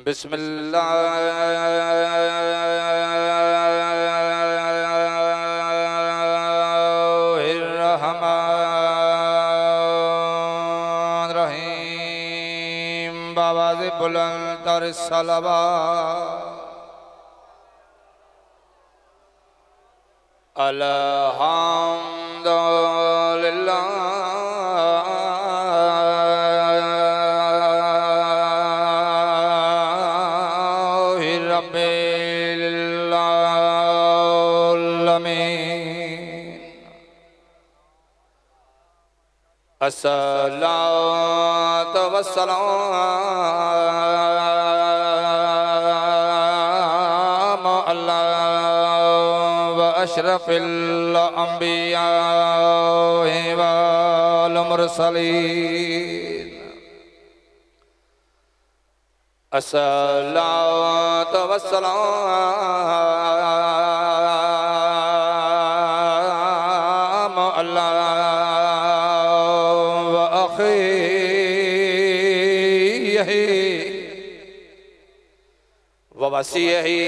बिस्मिल्लाहिर्रहमानिर्रहीम। बाबा से बुलंद तर सलवा अल्हम्दुलिल्लाह अस्सलातु वस्सलामु अला व अशरफिल अंबिया वल मुरसलीन। अस्सलातु वस्सलामु अला ववसीही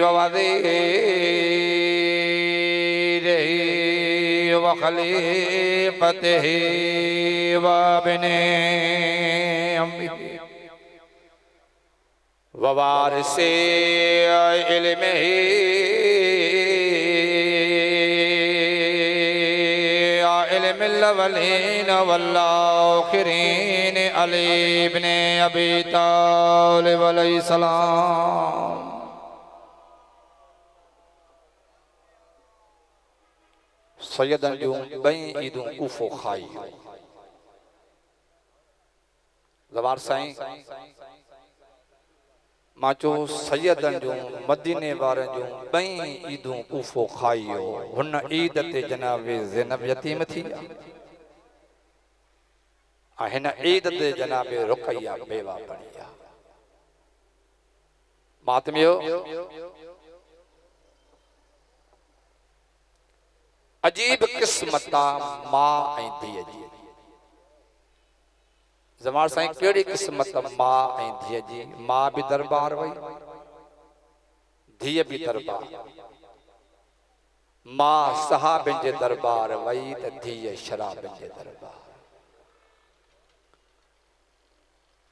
ववज़ीरिही वखलीफ़तिही वबिने अम्रिही ववारिसे इल्मिही इल्मिल अव्वलीन वल आखिरीन अली इब्ने अबी तालिब अलैहिस्सलाम। सैयदन जो बई ईदों कुफो खाई ज़बार साईं माचो सैयदन जो मदीने वारे जो बई ईदों कुफो खाइयो हुन ईद ते जनाबे ज़ैनब यतीम थी हिन ईद ते जनाबे रुकैया बेवा बणिया। मातमियो अजीब किस्मता मां ऐं धीअ जी। ज़मार साईं कहिड़ी किस्मत मां ऐं धीअ जी। मां भी दरबार वई, धीअ भी दरबार। मां सहाबनि जे दरबार वई त धीअ शराबनि जे दरबार।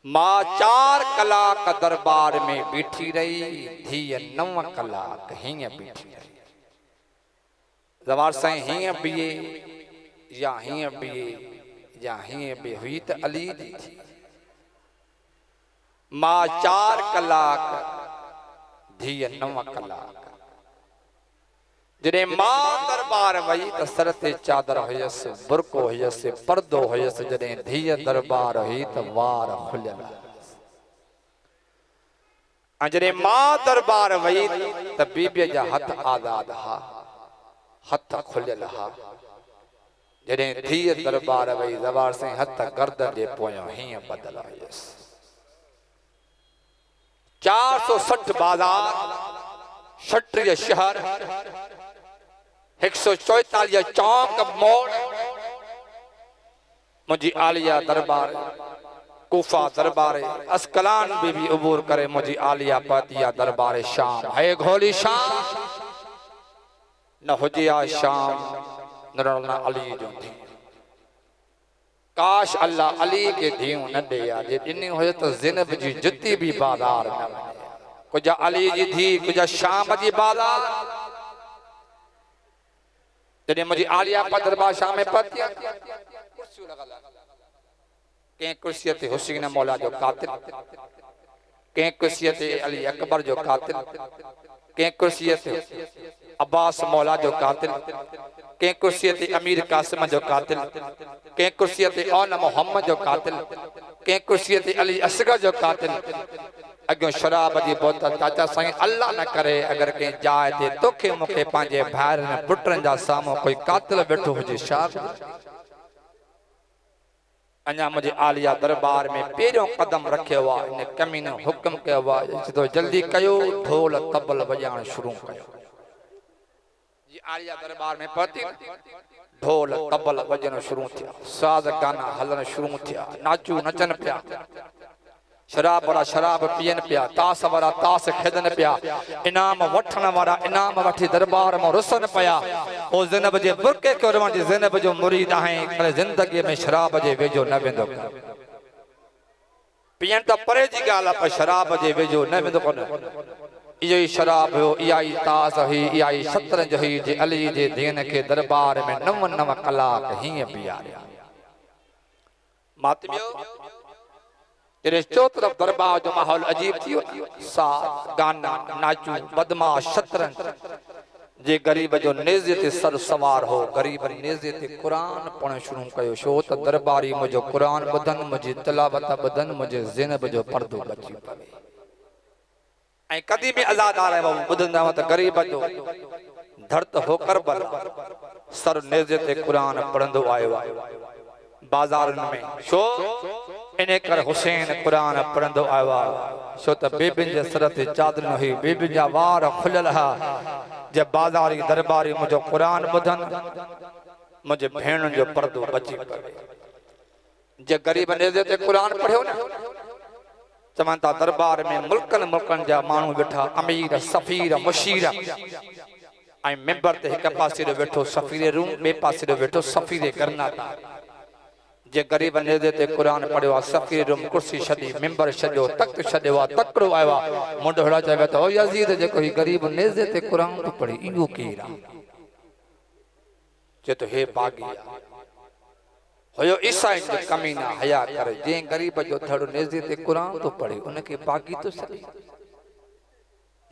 मां 4 कलाक दरबार में बीठी रही, धीअ 9 कलाक हीअं बीठी रही। ज़मार साईं हीअं बीहे या हीअं बीहे या हीअं बि हुई त अली जी थी। मां 4 कलाक धीअ 9 कलाक। जॾहिं मां दरबार वई त सर ते चादर हुयसि, बुरको हुयसि, पर्दो हुयसि। जॾहिं धीअ दरबार हुई त वार खुलियल। ऐं जॾहिं मां दरबार वई त बीबीअ जा हथ आज़ाद हा, हथ खुलियल हा। जॾहिं धीअ दरबार वई ज़बार से हथ गर्दन जे पोयां हीअं बदल हुयसि। 460 बाज़ार, 36 शहर, 144 चौक मोड़। मुझी आलिया दरबार, कूफा दरबार, अस्कलान भी उबूर करे मुझी आलिया पातिया दरबार शाम। है घोली शाम न हुजिया शाम न अली जो थी। काश अल्लाह अली के धियूं न दे जे ॾिनी हुजे त ज़ैनब जी जुती भी बाज़ार न वञे। कुझ अली जी धी, कुझ शाम जी बाज़ार। जॾहिं मुझी आलिया पा दरबार शाम में पहुती, कंहिं कुर्सीअ ते हुसैन मौला जो कातिल, कंहिं कुर्सीअ ते अली अकबर जो कातिल, कंहिं कुर्सीअ ते अब्बास मौला जो कातिल, कंहिं कुर्सीअ ते अमीर कासिम जो कातिल, कंहिं कुर्सीअ ते औन मोहम्मद जो कातिल, कंहिं कुर्सीअ ते अली असगर जो कातिल। अगो शराब जी बोतल। चाचा साईं अल्लाह न करे अगर कंहिं जाइ ते तोखे मूंखे पंहिंजे भाइरनि पुटनि जा साम्हूं कोई कातिल वेठो हुजे छा? अञा मुझे आलिया दरबार में पहिरियों कदम रखियो आहे। इन कमीने हुक्म कयो आहे तो जल्दी कयो, ढोल तबल वॼाइण शुरू कयो। जी आलिया दरबार में पहुंची ढोल तबल वजन शुरू थिया साज गाना हलन शुरू थिया नाचू नचन पिया शराब वाला शराब पियन पिया तास वाला तास खेदन पिया इनाम वठण वाला इनाम वठी दरबार में रुसन पिया ओ ज़ैनब जे बुरके के रवण जी ज़ैनब जो मुरीद आहे पर जिंदगी में शराब जे वेझो न वेंदो पियन त परे जी गाल पर शराब जे वेझो न वेंदो कोन इहो ही शराब हो इहा ही तास हुई इहा ही शतरंज हुई जे अली जे दीन के दरबार में 9 कलाक हीअं पियारिया मातमियो तेरे चो तरफ दरबार जो माहौल अजीब थियो साथ गाना नाचू बदमाश शतरंज जे गरीब जो नेज़े ते सर सवार हो गरीब नेज़े ते कुरान पढ़ण शुरू कयो छो त दरबारी मुझो कुरान ॿुधन मुझी तिलावत ॿुधन मुझे ज़ैनब जो पर्दो बची पवे ऐं कदी भी आज़ादार है बाबू ॿुधंदा त गरीब जो धरत हो करबल सर नेज़े ते कुरान पढ़ंदो आयो बाज़ारन में छो इने कर हुसैन कुरान पढ़ंदो आयो छो त बेबिन जे सर ते चादर हुई बेबिन जा वार खुलियल हा जे बाज़ारी दरबारी मुझो कुरान ॿुधन मुझे भेण जो पर्दो बची पवे जे गरीब नेज़े ते कुरान पढ़ियो न चवन था दरबार में मुल्कन जा मानू बैठा अमीर सफीर मुशीर ऐं मेंबर ते एक पासे बैठो सफीर रूम बे पासे बैठो सफीर करनाता जे गरीब नेज़े ते कुरान पढ़ियो सफीर रूम कुर्सी छडी मेंबर छडियो तख्त छडियो तकड़ो आयो मुंड हड़ा चवे तो ओ यजीद जेको ही गरीब नेज़े ते कुरान तो पढ़ी इहो केर आ जे तो हे पागी होयो ईसाई जो कमीना हया करे जे गरीब जो थड़ो नेज़े ते कुरान तो पढ़े उनके पागी तो सके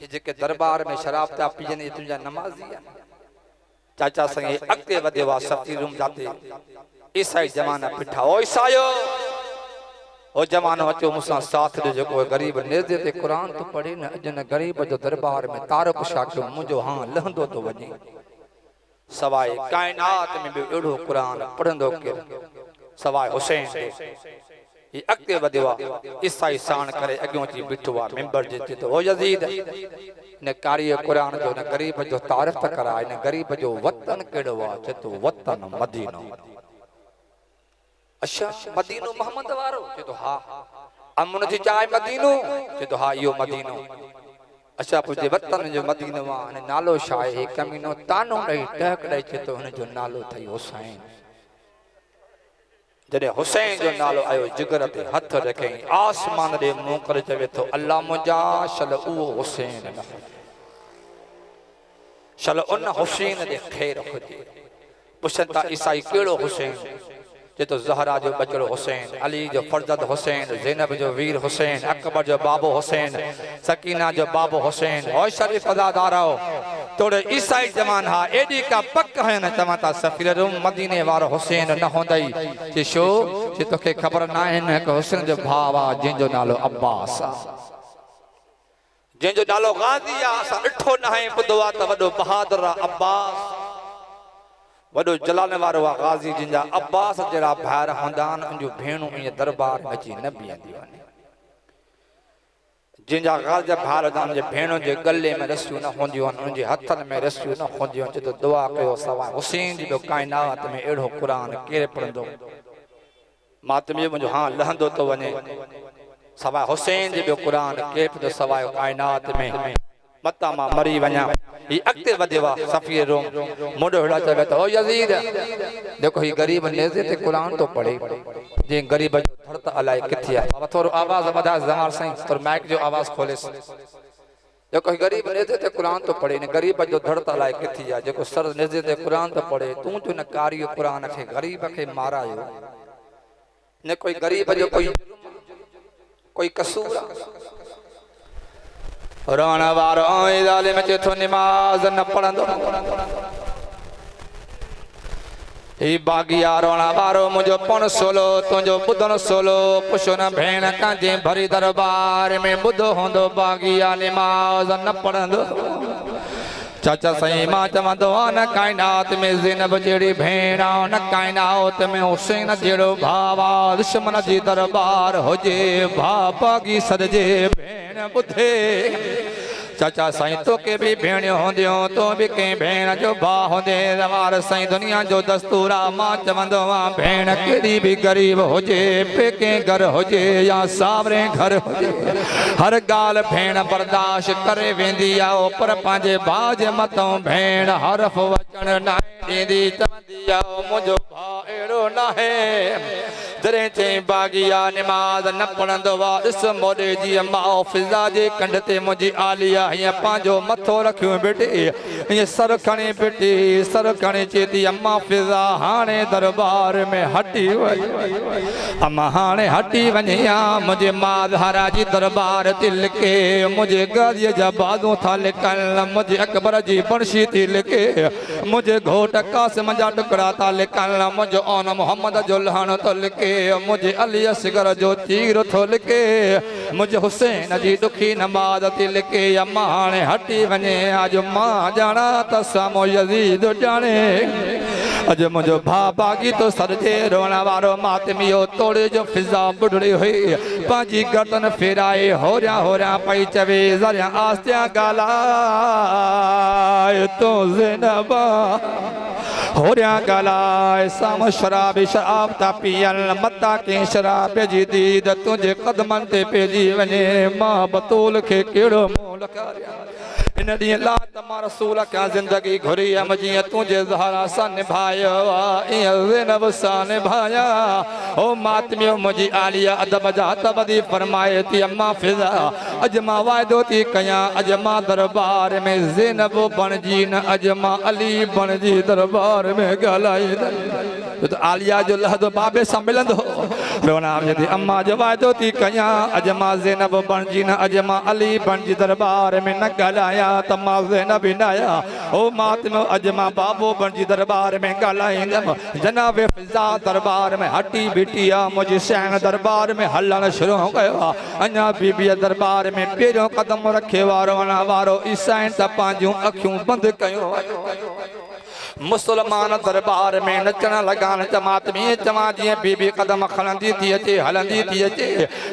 ये जेके दरबार में शराब ता पीजने तुझा नमाजी चाचा संगे अगते वदेवा सफी रूम जाते ईसाई जमाना पिठा ओ ईसायो ओ जमानो अचो मुसा साथ दे जो गरीब नेज़े ते कुरान तो पढ़े न जन गरीब जो दरबार में तारक शाक्यो मुझो हां लहंदो तो वजे सवाए कायनात में भी एड़ो कुरान पढ़ंदो के सवाए हुसैन ये अगते वदेवा ईसाई साण करे अगो जी बिठवा मेंबर जे तो ओ यजीद ने कारी कुरान जो न गरीब जो तारीफ कराए न गरीब जो वतन केड़ो वा जे तो वतन मदीनो अच्छा मदीनो मोहम्मद वारो जे तो हां अमन जी चाय मदीनो जे तो हां यो मदीनो अच्छा पुजे वतन जो मदीनो वा ने नालो शाहे कमीनो तानो नहीं टहक दे जे तो हन जो नालो थई हुसैन जदे हुसैन जो नालो आयो जिगर ते हथ रखे आसमान दे मुंह कर चवे तो अल्लाह मुजा शल ओ हुसैन शल उन हुसैन दे खैर खुदे पुछता ईसाई केड़ो हुसैन जे तो ज़हरा जो बचड़ो हुसैन अली जो फरजद हुसैन ज़ैनब जो वीर हुसैन अकबर जो बाबो हुसैन सकीना जो बाबो हुसैन ओ शरीफ अदादारो तोड़े ईसाई जमान हा एडी का पक है न चमता सफीर रूम मदीने वारो हुसैन न होंदई जे शो जे तोखे खबर ना है न कि हुसैन जो भावा जिन जो नालो अब्बास जिन जो नालो गाजी आ असा ॾिठो न है बुधवा त वडो बहादुर अब्बास वडो जलाने वारो गाजी जिंजा अब्बास जड़ा भार होंदान उनजो भेणू इन दरबार में अची न बीहंदी वने जिंजा गाज भार दान जे भेणो जे गले में रस्सियूं न होंदियूं उनजे हथन में रस्सियूं न होंदियूं जे तो दुआ कयो सवा हुसैन जी जो कायनात में एड़ो कुरान केर पढ़ंदो मातमी मुझो हां लहंदो तो वने सवा हुसैन जी जो कुरान केर पढ़ंदो सवा कायनात में मता मा मरी वना ये अगते वदेवा सफीर रूम मुंड हड़ा चवे तो ओ यजीद देखो ही गरीब नेज़े ते कुरान तो पढ़े जे गरीब जो धरत अलाए किथे आ बाबा थोरो आवाज बधा जमाल सही तोर माइक जो आवाज खोले देखो ही गरीब नेज़े ते कुरान तो पढ़े ने गरीब जो धरत अलाए किथे आ जेको सर नेज़े ते कुरान तो पढ़े तू जो न कारी कुरान के गरीब के मारायो ने कोई गरीब जो कोई कसूर रोना वारो जालिम चेथो नमाज न पढ़ंदो ही बागिया रोना वारो मुझो पण सोलो तुझो बुधन सोलो पुछो न भेण कांजे भरी दरबार में बुधो होंदो बागिया नमाज न पढ़ंदो चाचा सही मां चवंदो न कायनात में ज़ैनब जेड़ी भेण न कायनात में हुसैन जेड़ो भावा दुश्मन जी दरबार होजे भा बागी सदजे भेण बुधे चाचा साईं तो के भी भेण होंदियूं तो भी कंहिं भेण जो भाउ होंदे वार साईं दुनिया जो दस्तूर आ मां चवंदो आहियां भेण केॾी बि ग़रीब हुजे पेके घर हुजे या सावरे घर हुजे हर ॻाल्हि भेण बर्दाश्त करे वेंदी आहे पर पंहिंजे भाउ जे मथां भेण हरफ वचन न ॾींदी चवंदी आहे मुंहिंजो भाउ अहिड़ो नाहे जॾहिं चई बाग़िया निमाज़ न पढ़ंदो आहे ॾिस मोॾे जी माउ फिज़ा जे कंढ ते मुंहिंजी आलिया हीअं पंहिंजो मथो रखियो बेटी हीअं सर खणी बेटी सर खणी चए थी अम्मा फिज़ा हाणे दरबार में हटी वञ अम्मा हाणे हटी वञे मुंहिंजे माधारा जी दरबार ते लिखे मुंहिंजे गादीअ जा बाज़ू था लिकनि मुंहिंजे अकबर जी बर्शी थी लिखे मुंहिंजे घोट कासिम जा टुकड़ा था लिकनि मुंहिंजो ओन मोहम्मद जो लहण थो लिखे मुझे अली असगर जो तीर थो लिखे मुझे हुसैन जी दुखी नमाज़ थी लिखे अम्मा हाणे हटी वञे अॼु मां ॼाणा त साम्हूं यज़ीद ॼाणे अॼु मुंहिंजो भाउ बाग़ी तो सरजे रोअण वारो मातमियो तोड़े जो फिज़ा बुढ़ड़ी हुई पंहिंजी गर्दन फेराए होरियां होरियां पई चवे ज़रिया आस्तियां ॻाल्हाए तो ज़ैनबा होरियां ॻाल्हाए साम्हूं शराब शराब था पियनि मता कंहिं शराब जी दीद तुंहिंजे क़दमनि ते पइजी वञे मां बतूल खे कहिड़ो मुंहुं लखारियां इन ॾींहुं ला त मां रसूल खां ज़िंदगी घुरी हुयमि जीअं तुंहिंजे ज़हरा सां निभायो आहे ईअं ज़ैनब सां निभाया ओ मातमियो मुंहिंजी आलिया अदब जा तबदी फरमाए थी अम्मा फिज़ा अॼु मां वाइदो थी कयां अॼु मां दरबार में ज़ैनब बणिजी न अॼु मां अली बणिजी दरबार में ॻाल्हाईंदमि त आलिया जो लहदो बाबे सां मिलंदो रोना थी अम्मा जो वाइदो थी कयां अॼु मां ज़ैनब बणिजी न अॼु मां अली बणिजी दरबार में न ॻाल्हायां त मां ज़ैनब न आहियां ओ मातमियो अॼु मां बाबो बणिजी दरबार में ॻाल्हाईंदमि जनाब फिज़ा दरबार में हटी बीठी आहे मुंहिंजी सैन दरबार में हलणु शुरू कयो आहे अञा बीबीअ दरबार में पहिरियों कदम रखे वारो वञण वारो ईसाइन त पंहिंजूं अखियूं बंदि कयूं मुसलमान दरबार में नचण लॻा त मातमी चवां जीअं बीबी कदम खणंदी थी अचे हलंदी थी अचे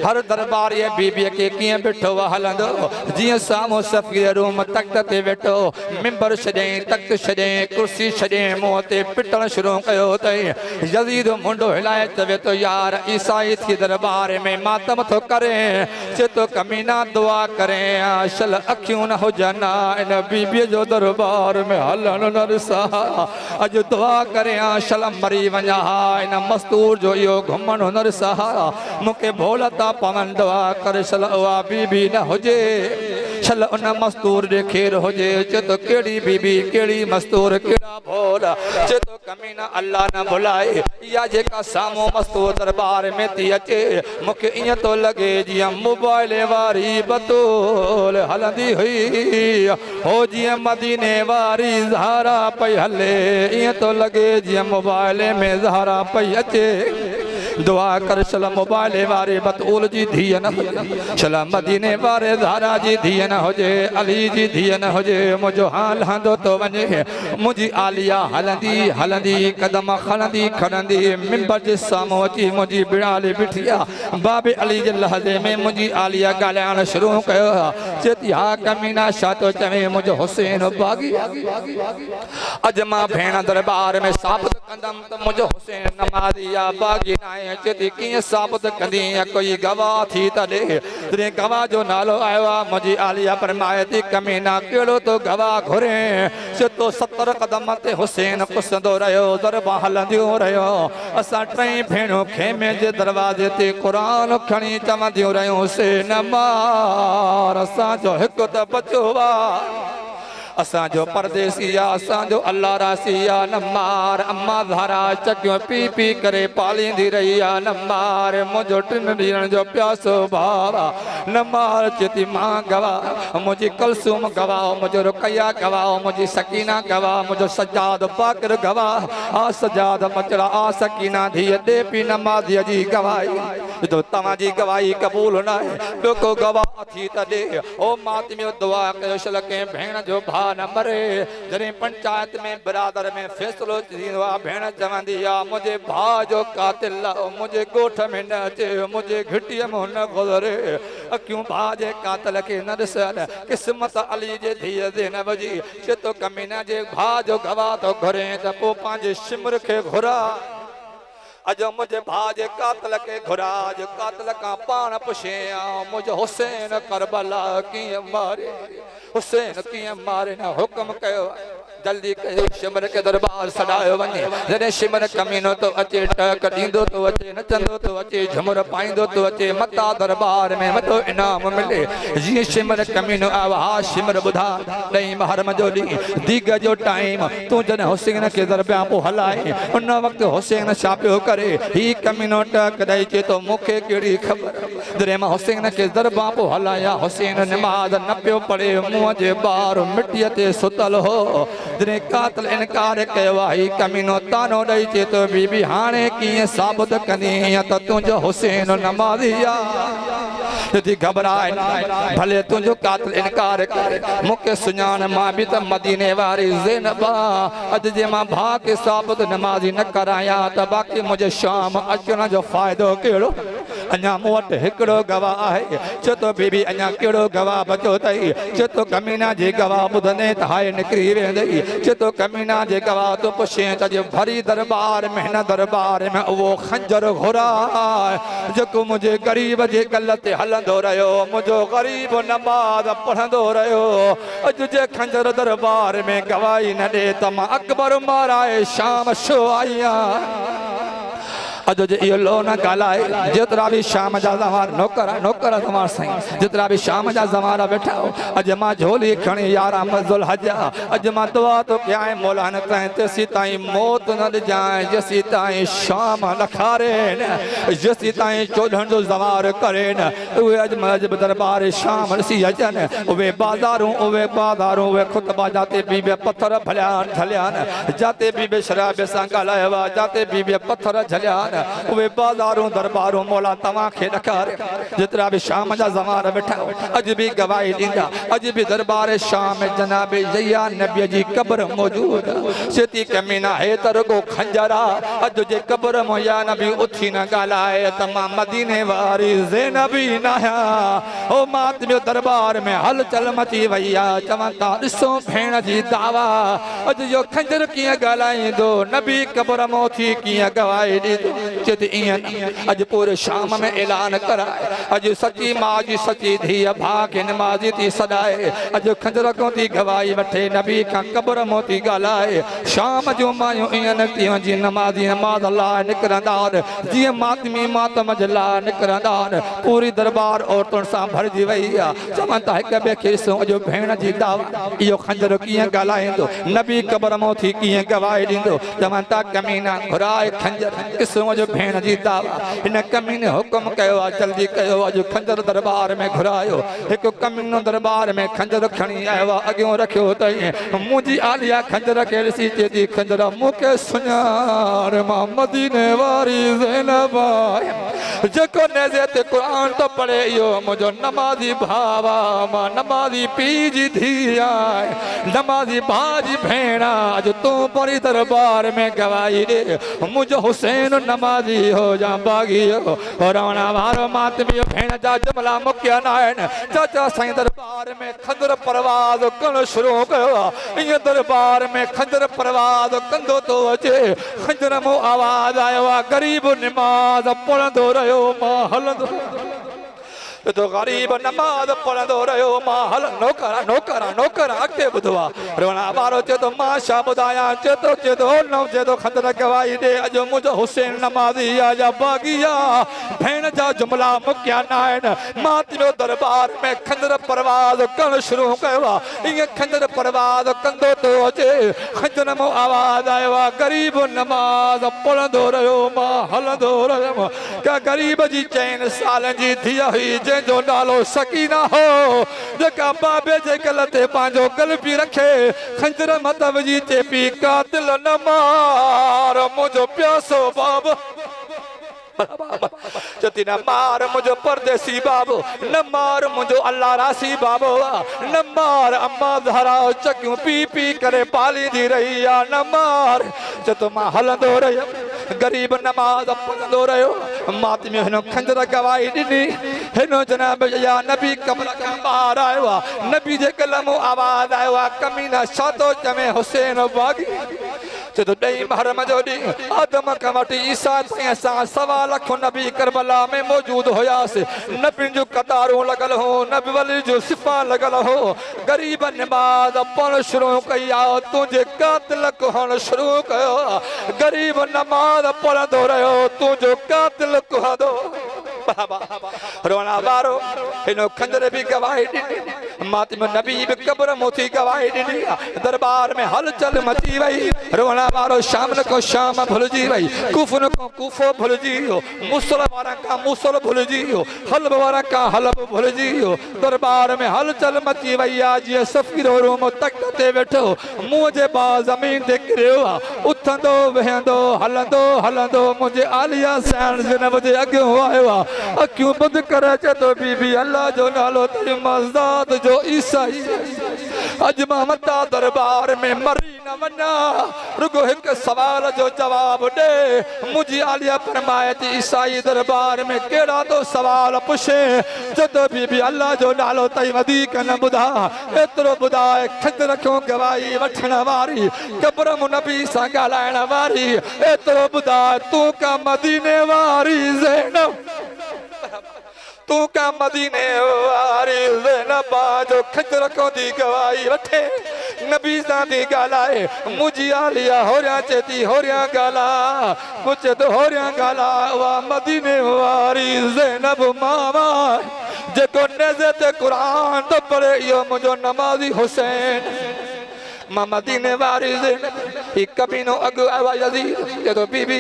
हर दरबार ये बीबीअ खे कीअं बीठो हलंदो जीअं साम्हूं सफ़ीर रूम तख़्त ते वेठो मिंबर छॾियईं तख़्त छॾियईं कुर्सी छॾियईं मुंहं ते पिटणु शुरू कयो अथई यज़ीद मुंडो हिलाए चवे थो यार ईसाई थी दरबार में मातम थो करे चए थो कमीना दुआ करे शल अखियूं न हुजनि इन बीबीअ जो दरबार में हलणु न ॾिसां अॼु दुआ करे शल मरी वञा इन मस्तूर जो इहो घुमणु न ॾिसां मूंखे भोल था पवनि दुआ करे शल उहा बीबी न हुजे छल उन मस्तूर जे खेर हुजे चए थो कहिड़ी बीबी कहिड़ी मस्तूर कहिड़ा भोल चए थो कमीना अल्लाह न भुलाए इहा जेका साम्हूं मस्तूर दरबार में थी अचे मूंखे ईअं थो लॻे जीअं मोबाइल वारी बतूल हलंदी हुई हो जीअं मदीने वारी ज़हरा पई हले ईअं थो लॻे जीअं मोबाइल में ज़हरा पई अचे दुआ कर शल मोबाइल वारे बतूल जी धीअ न हुजे शल मदीने वारे ज़हरा जी धीअ न हुजे अली जी धीअ न हुजे मुंहिंजो हाल हंधो थो वञे मुंहिंजी आलिया हलंदी हलंदी कदम खणंदी खणंदी मिंबर जे साम्हूं अची मुंहिंजी बिड़ाली बीठी आहे बाबे अली जे लहज़े में मुंहिंजी आलिया ॻाल्हाइणु शुरू कयो चए थी हा कमीना छा थो चवे मुंहिंजो हुसैन बाग़ी अॼु मां भेण दरबार में साबित कंदमि त मुंहिंजो हुसैन नमाज़ी आहे बाग़ी न आहे अचे थी कीअं साबित कंदी कोई गवाह थी त ॾे तुंहिंजे गवाह जो नालो आयो आहे मुंहिंजी आलिया फरमाए थी कमीना कहिड़ो तो गवाह घुरे चए थो 70 कदम ते हुसैन पुसंदो रहियो दरबार हलंदियो रहियो असां टई भेणूं खेमे जे दरवाज़े ते क़ुरान खणी चवंदियूं रहियूं हुसैन मार असांजो हिकु त बचो आहे असांजो परदेसी आहे असांजो अल्लाह रासी आहे न मार अम्मा धारा चकियूं पी पी करे पालींदी रही आहे न मार मुंहिंजो 3 ॾींहंनि जो प्यासो भाउ आहे न मार चए थी मां गवाह मुंहिंजी कलसूम गवाह मुंहिंजो रुकैया गवाह मुंहिंजी सकीना गवाह मुंहिंजो सजाद पाकिर गवाह आ सजाद मचड़ा आ सकीना धीअ ॾे पी नमाज़ीअ जी गवाही जो तव्हांजी गवाही क़बूल न आहे ॿियो को गवाह थी त ॾे ओ मातमियो दुआ कयो शल कंहिं भेण जो भाउ न मरे जॾहिं पंचायत में बिरादर में फ़ैसिलो थींदो आहे भेण चवंदी आहे मुंहिंजे भाउ जो कातिल आहे मुंहिंजे ॻोठ में न अचे मुंहिंजे घिटीअ में न गुज़रे अखियूं भाउ जे कातिल खे न ॾिसनि क़िस्मत अली जे धीअ ते न विझी चए थो कमीना जे भाउ जो गवाह थो घुरे त पोइ पंहिंजे शिमर खे घुरा अजो मुझे भाजे कातल के घुरा जो कातल का पान पुछे मुझे हुसैन करबला कीअं मारे हुसैन कीअं मारे ना हुक्म कयो जल्दी कयो शिमर के दरबार सॾायो वञे जॾहिं शिमर कमीनो तो अचे टक ॾींदो तो अचे नचंदो तो अचे झुमर पाईंदो तो अचे मता दरबार में वॾो इनाम मिले जीअं शिमर कमीनो आयो हा शिमर ॿुधा ॾहीं महरम जो ॾींहुं दीग जो टाइम तूं जॾहिं हुसैन खे दरॿिया पोइ हलाए उन वक़्तु हुसैन छा पियो करे ही कमीनो टक ॾेई चए थो मूंखे कहिड़ी ख़बर जॾहिं मां हुसैन खे दरॿा पोइ हलाया हुसैन निमाज़ न पियो पढ़े मुंहं जे ॿार मिटीअ ते सुतल हो जॾहिं कातिल इनकार कयो आहे कमीनो तानो ॾेई चए थो बीबी हाणे कीअं साबित कंदी त तुंहिंजो हुसैन नमाज़ी आहे घबराए भले तुंहिंजो कातिल इनकार करे मूंखे सुञाण मां बि त मदीने वारी ज़ैनब अॼु जे मां भाउ खे साबित नमाज़ी न करायां त बाक़ी मुंहिंजे शाम अचण जो फ़ाइदो कहिड़ो अञा मूं वटि हिकिड़ो गवाह आहे चए थो बीबी अञा कहिड़ो गवाह बचो अथई चए थो कमीना जे गवाह ॿुधंदे त हाय निकिरी वेंदई चए थो कमीना जे गवाह तो पुछे त जे भरी दरबार में हिन दरबार में उहो खंजर घुराए जेको मुंहिंजे ग़रीब जे गल ते हलंदो रहियो मुंहिंजो ग़रीब नमाज़ पढ़ंदो रहियो अॼु जे खंजर दरबार में गवाही न ॾे त मां अकबर माराए शाम छो आई आहियां अॼु जे इहो लो न ॻाल्हाए जेतिरा बि शाम जा ज़मार नौकर तव्हां साईं जेतिरा बि शाम जा ज़मार वेठा हो अॼु मां झोली खणी यारहं मज़ुल हज अॼु मां दुआ थो कयां मौला न ताईं तेसीं ताईं मौत न ॾिजांइ जेसीं ताईं शाम न खारे न जेसीं ताईं चोॾहं जो ज़मार करे न उहे अॼु दरबार शाम ॾिसी अचनि उहे बाज़ारूं उहे ख़ुतबा जाते बि पथर भलिया झलिया आहिनि जाते बि शराब सां ॻाल्हायो आहे जाते बि पथर झलिया उहे बाज़ारूं दरबारूं मौला तव्हांखे ॾेखारे जेतिरा बि शाम जा ज़मार वेठा अॼु बि गवाही ॾींदा अॼु बि दरबार शाम में जनाब यहिया नबीअ जी क़ब्र मौजूद सेती कमीना हे त रुगो खंजर आहे अॼु जे क़ब्र में या नबी उथी न ॻाल्हाए त मां मदीने वारी ज़ैनबी न आहियां ओ मातमियो दरबार में हलचल मची वई आहे चवनि था ॾिसो भेण जी दावा अॼु जो खंजर कीअं ॻाल्हाईंदो नबी क़ब्र में उथी कीअं गवाही ॾींदो चेत ईअं अॼु पूरे शाम में ऐलान कराए अॼु सची मां जी सची धीअ भाउ खे नमाज़ी थी सॾाए अॼु खंजर खां थी गवाही वठे नबी खां क़ब्र मां थी ॻाल्हाए शाम जूं मायूं ईअं निकितियूं जीअं नमाज़ी नमाज़ लाइ निकिरंदा आहिनि जीअं मातमी मातम जे लाइ निकिरंदा आहिनि पूरी दरबार औरतुनि सां भरिजी वई आहे चवनि था हिक ॿिए खे ॾिसो अॼु भेण जी दावा इहो खंजर कीअं ॻाल्हाईंदो नबी क़ब्र मां थी कीअं गवाही ॾींदो चवनि था कमीना घुराए खंजर जो भेण जी दावा हिन कमीने हुकुम कयो आहे जल्दी कयो अॼु खंजर दरबार में घुरायो हिकु कमीनो दरबार में खंजर खणी आयो आहे अॻियों रखियो अथई मुंहिंजी आलिया खंजर खे ॾिसी चए थी खंजर मूंखे सुञाण मां मदीने वारी ज़ैनब जेको नेज़े ते क़ुर थो पढ़े इहो मुंहिंजो नमाज़ी भाउ आहे मां नमाज़ी पीउ जी धीउ आहे नमाज़ी भाउ जी भेण अॼु तूं पढ़ी दरबार में गवाही ॾे मुंहिंजो हुसैन नमाज़ी हो जा बागी हो रोना वारो मातमी भेण जा जुमला मुकिया न आहिनि चाचा साईं दरबार में खंजर परवाज़ करणु शुरू कयो ईअं दरबार में खंजर परवाज़ कंदो थो अचे खंजर मां आवाज़ आयो आहे ग़रीब निमाज़ पढ़ंदो रहियो मां हलंदो तो गरीब नमाज पढ़ंदो रहियो मां हल नौकर अॻिते ॿुधो आहे रोना वारो चए थो मां छा ॿुधायां चए थो खंजर गवाही ॾे अॼु मुंहिंजो हुसैन नमाज़ी आहे या बाग़ी आहे भेण जा जुमला मुकिया न आहिनि मातमियो दरबार में खंजर परवाज़ करणु शुरू कयो आहे ईअं खंजर परवाज़ कंदो थो अचे खंजर मां आवाज़ आयो आहे ग़रीब नमाज़ पढ़ंदो रहियो मां हलंदो रहियुमि का ग़रीब जी 4 सालनि जी धीअ हुई जो नालो सकीना हो जेका बाबे जे गल ते पंहिंजो गल पी रखे खंजर मत विझी चे पी कातिल न मार मुंहिंजो प्यासो बाब चती न मार मुझो परदेसी बाबो, न मार मुझो अल्लाह रासी बाबो, न मार अम्मा ज़हरा चक्यूं पी पी करे पाली दी रही आ, न मार चतो मां हलंदो रहियो गरीब नमाज पढ़ंदो रहियो। मातमी हिनो खंजर गवाही ॾिनी, हिनो जनाब या नबी कब्र खां ॿाहिरि आयो आहे, नबी जे कलमो आवाज़ आयो आहे, कमीना छा थो चवे हुसैन बाग़ी। चए थो ॾही महरम जो ॾींहुं आदम खां वठी ईसा ताईं असां 1.25 लख नबी करबला में मौजूदु हुयासीं। नबियुनि जूं कतारूं लॻल हो, नबी वली जो सिफ़ा लॻल हो। ग़रीब नमाज़ पढ़णु शुरू कई आहे, तुंहिंजे कातिल कुहण शुरू कयो। ग़रीब नमाज़ पढ़ंदो रहियो, तुंहिंजो कातिल कुहंदो। बाबा रोना वारो हिनो खंजर भी गवाही ॾिनी, मातिम नबी भी कब्र मोती गवाही ॾिनी। दरबार में हलचल मची वई, रोना वारो शाम को शाम भुलिजी वई, कूफन को कूफो भुलिजी वियो, मुसल वारा का मुसल भुलिजी वियो, हलब वारा का हलब भुलिजी वियो। दरबार में हलचल मची वई आ, जीअं सफ़ीरो रूम तख़्त ते वेठो, मुंहं जे बाहि ज़मीन ते किरियो आहे, उथंदो वेहंदो हलंदो हलंदो मुंहिंजे आलिया सैन ज़िनब जे अॻियों आयो आहे। अखियूं बंद करे चए थो बीबी अल्लाह जो नालो ते मज़दाद जो ईसाई, अॼु मां वता दरबार में मरी न वञा, रुगो हिकु सवाल जो जवाब ॾे। मुंहिंजी आलिया फरमाए थी ईसाई दरबार में कहिड़ा तो सवाल पुछे। चए थो बीबी अल्लाह जो नालो ताईं वधीक न ॿुधा, एतिरो ॿुधाए खंजर रखियो गवाही वठण वारी, कब्र नबी सां ॻाल्हाइण वारी, एतिरो ॿुधाए तूं का मदीने वारी ज़ैनब, तू का मदीने वारी ज़ैनब जो खंजर रखो दी गवाही वठे, नबी सां दी ॻाल्हाए। मुंहिंजी आलिया होरियां चए थी होरियां ॻाल्हा, कुझु त होरियां ॻाल्हा, उहा मदीने वारी ज़ैनब मामा जेको नेज़े ते क़ुरान तो पढ़े, इहो मुंहिंजो नमाज़ी हुसैन। मां मदीने वारी ज़ैनब ही कमीनो अॻु आयो यज़ीद, चए थो बीबी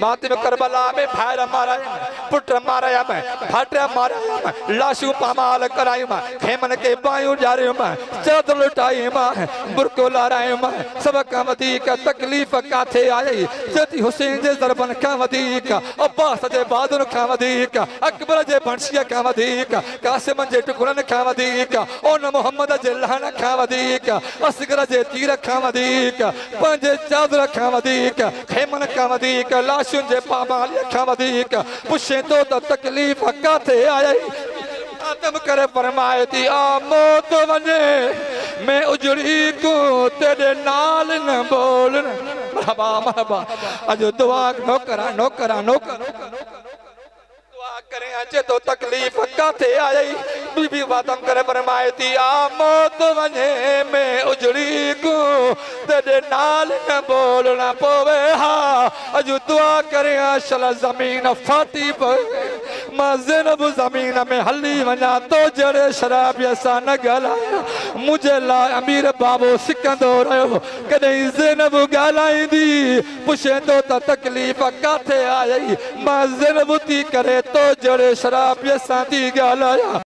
मातिम करबला में फायर माराया, पुट माराया, फाट माराया, लाशूं पामाल करायूं, खेमन के बायूं ॾियारियूं, चादर लुटाई, बुरको लारायूं, सभ खां वधीक तकलीफ़ काथे आई। चए थी हुसैन जे ज़रबन खां वधीक, अब्बास जे बहादुर खां वधीक, अकबर जे बंशीअ खां वधीक, कासिम जे टुकड़नि खां वधीक, ओन मोहम्मद जे लहण खां वधीक, असगर जे तीर खां वधीक, पंहिंजे चादर खां वधीक, खेमन खां वधीक, लाशुनि जे पामालीअ खां वधीक पुछे थो त तकलीफ़ काथे आई। आदम करे फरमाए थी आ मौत वञे मैं उजड़ी को तेरे नाल न बोलन। मरहबा मरहबा, अॼु दुआ नौकरा नौकरा नौकर करे अचे तो तकलीफ़ काथे आई। बीबी वादम करे फरमाए थी आ मौत वञे में उजड़ी को तेरे नाल न बोलना पवे। हा अॼु दुआ करे शल ज़मीन फाटी पए, मां ज़ैनब ज़मीन में हली वञा तो जड़े शराबीअ सां न ॻाल्हाया। मुंहिंजे लाइ अमीर बाबो सिकंदो रहियो, कॾहिं ज़ैनब ॻाल्हाईंदी, पुछे थो त तकलीफ़ काथे आई, मां ज़ैनब थी करे तो जड़े शराबीअ सां थी ॻाल्हाया।